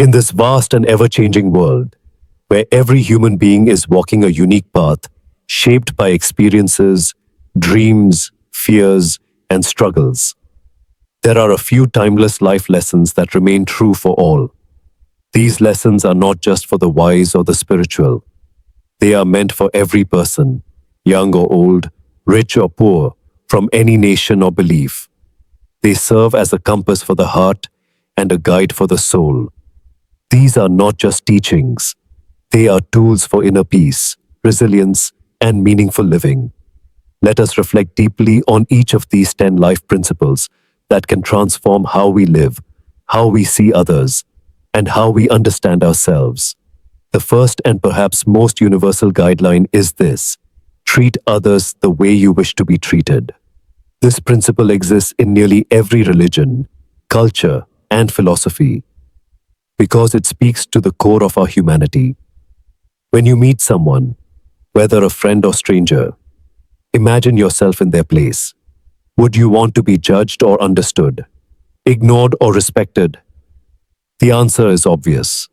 In this vast and ever-changing world, where every human being is walking a unique path shaped by experiences, dreams, fears, and struggles, there are a few timeless life lessons that remain true for all. These lessons are not just for the wise or the spiritual. They are meant for every person, young or old, rich or poor, from any nation or belief. They serve as a compass for the heart and a guide for the soul. These are not just teachings. They are tools for inner peace, resilience, and meaningful living. Let us reflect deeply on each of these 10 life principles that can transform how we live, how we see others, and how we understand ourselves. The first and perhaps most universal guideline is this: treat others the way you wish to be treated. This principle exists in nearly every religion, culture, and philosophy because it speaks to the core of our humanity. When you meet someone, whether a friend or stranger, imagine yourself in their place. Would you want to be judged or understood, ignored or respected? The answer is obvious.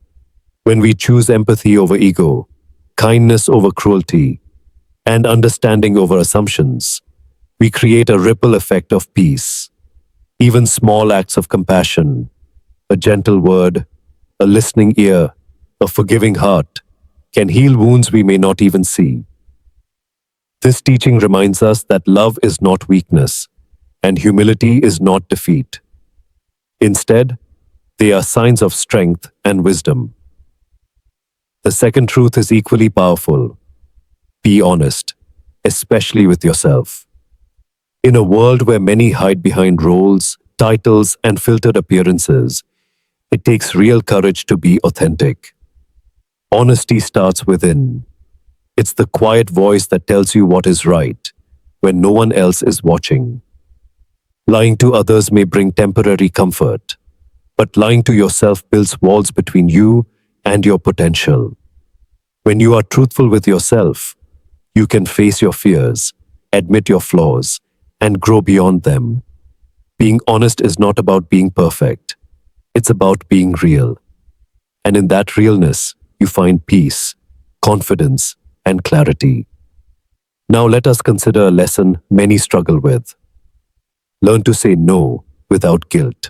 When we choose empathy over ego, kindness over cruelty, and understanding over assumptions, we create a ripple effect of peace. Even small acts of compassion, a gentle word, a listening ear, a forgiving heart, can heal wounds we may not even see. This teaching reminds us that love is not weakness, and humility is not defeat. Instead, they are signs of strength and wisdom. The second truth is equally powerful. Be honest, especially with yourself. In a world where many hide behind roles, titles, and filtered appearances, it takes real courage to be authentic. Honesty starts within. It's the quiet voice that tells you what is right when no one else is watching. Lying to others may bring temporary comfort, but lying to yourself builds walls between you and your potential. When you are truthful with yourself, you can face your fears, admit your flaws, and grow beyond them. Being honest is not about being perfect. It's about being real. And in that realness, you find peace, confidence, and clarity. Now let us consider a lesson many struggle with. Learn to say no without guilt.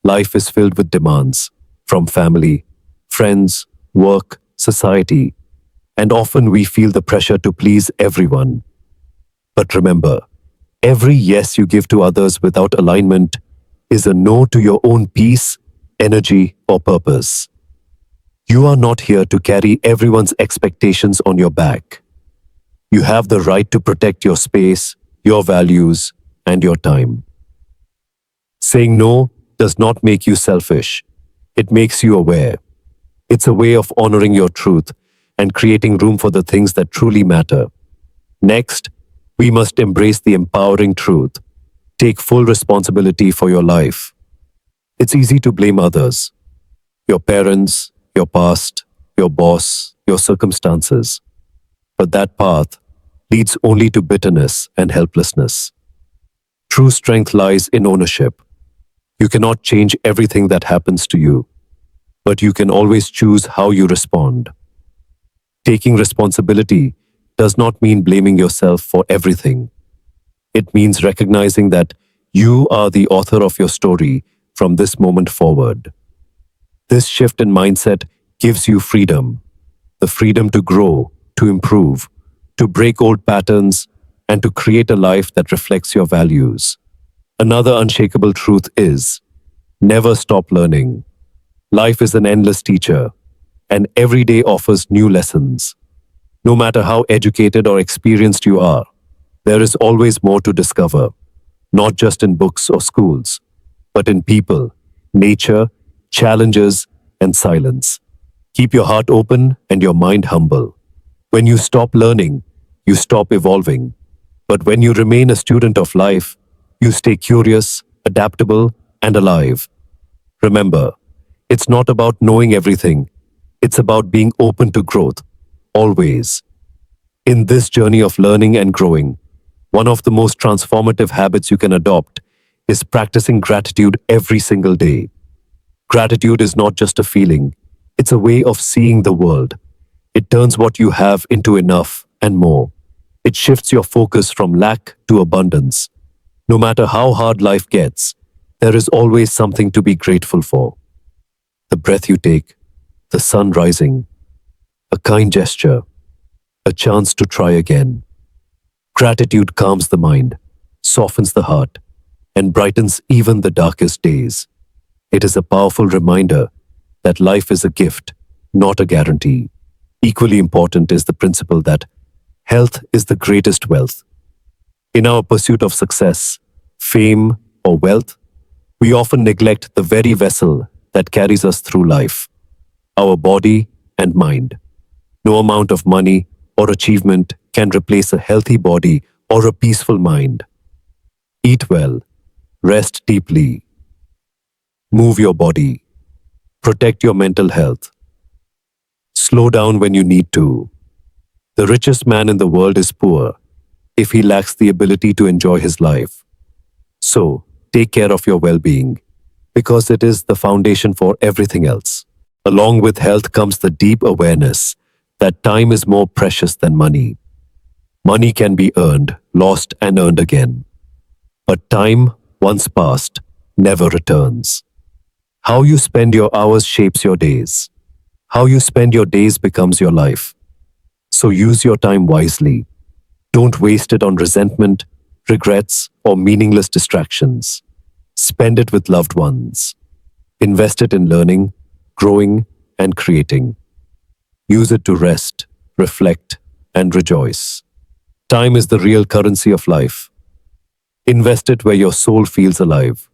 Life is filled with demands from family, friends, work, society, and often we feel the pressure to please everyone. But remember, every yes you give to others without alignment is a no to your own peace, energy, or purpose. You are not here to carry everyone's expectations on your back. You have the right to protect your space, your values, and your time. Saying no does not make you selfish. It makes you aware. It's a way of honoring your truth and creating room for the things that truly matter. Next, we must embrace the empowering truth. Take full responsibility for your life. It's easy to blame others, your parents, your past, your boss, your circumstances. But that path leads only to bitterness and helplessness. True strength lies in ownership. You cannot change everything that happens to you, but you can always choose how you respond. Taking responsibility does not mean blaming yourself for everything. It means recognizing that you are the author of your story from this moment forward. This shift in mindset gives you freedom, the freedom to grow, to improve, to break old patterns, and to create a life that reflects your values. Another unshakable truth is, never stop learning. Life is an endless teacher, and every day offers new lessons. No matter how educated or experienced you are, there is always more to discover, not just in books or schools, but in people, nature, challenges, and silence. Keep your heart open and your mind humble. When you stop learning, you stop evolving. But when you remain a student of life, you stay curious, adaptable, and alive. Remember, it's not about knowing everything. It's about being open to growth, always. In this journey of learning and growing, one of the most transformative habits you can adopt is practicing gratitude every single day. Gratitude is not just a feeling, it's a way of seeing the world. It turns what you have into enough and more. It shifts your focus from lack to abundance. No matter how hard life gets, there is always something to be grateful for. The breath you take, the sun rising, a kind gesture, a chance to try again. Gratitude calms the mind, softens the heart, and brightens even the darkest days. It is a powerful reminder that life is a gift, not a guarantee. Equally important is the principle that health is the greatest wealth. In our pursuit of success, fame, or wealth, we often neglect the very vessel that carries us through life, our body and mind. No amount of money or achievement can replace a healthy body or a peaceful mind. Eat well, rest deeply, move your body, protect your mental health. Slow down when you need to. The richest man in the world is poor if he lacks the ability to enjoy his life. So, take care of your well-being because it is the foundation for everything else. Along with health comes the deep awareness that time is more precious than money. Money can be earned, lost, and earned again. But time, once passed, never returns. How you spend your hours shapes your days. How you spend your days becomes your life. So use your time wisely. Don't waste it on resentment, regrets, or meaningless distractions. Spend it with loved ones. Invest it in learning, growing, and creating. Use it to rest, reflect, and rejoice. Time is the real currency of life. Invest it where your soul feels alive.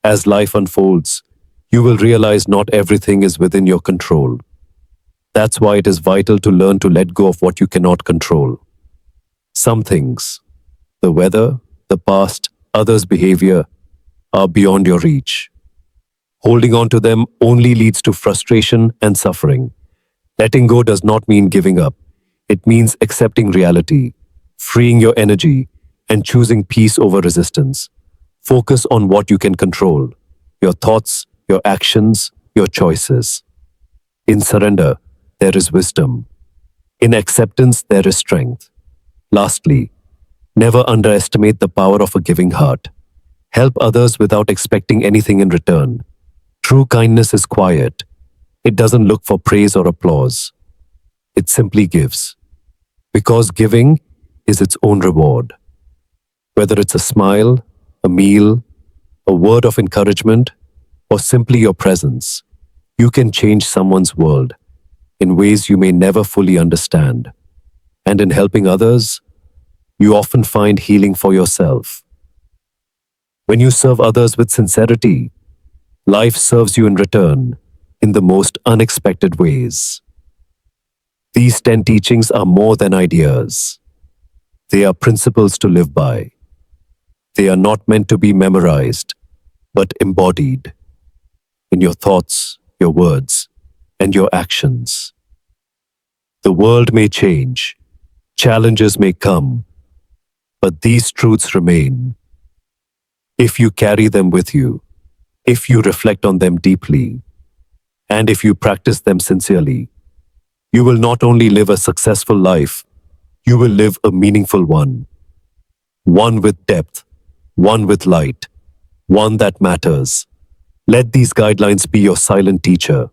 As life unfolds, you will realize not everything is within your control. That's why it is vital to learn to let go of what you cannot control. Some things, the weather, the past, others' behavior, are beyond your reach. Holding on to them only leads to frustration and suffering. Letting go does not mean giving up. It means accepting reality, freeing your energy, and choosing peace over resistance. Focus on what you can control, your thoughts, your actions, your choices. In surrender, there is wisdom. In acceptance, there is strength. Lastly, never underestimate the power of a giving heart. Help others without expecting anything in return. True kindness is quiet. It doesn't look for praise or applause. It simply gives. Because giving is its own reward. Whether it's a smile, a meal, a word of encouragement, or simply your presence, you can change someone's world in ways you may never fully understand. And in helping others, you often find healing for yourself. When you serve others with sincerity, life serves you in return in the most unexpected ways. These 10 teachings are more than ideas. They are principles to live by. They are not meant to be memorized, but embodied in your thoughts, your words, and your actions. The world may change, challenges may come, but these truths remain. If you carry them with you, if you reflect on them deeply, and if you practice them sincerely, you will not only live a successful life, you will live a meaningful one. One with depth, one with light, one that matters. Let these guidelines be your silent teacher,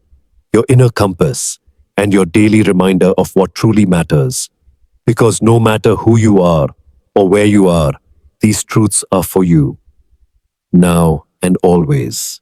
your inner compass, and your daily reminder of what truly matters. Because no matter who you are or where you are, these truths are for you, now and always.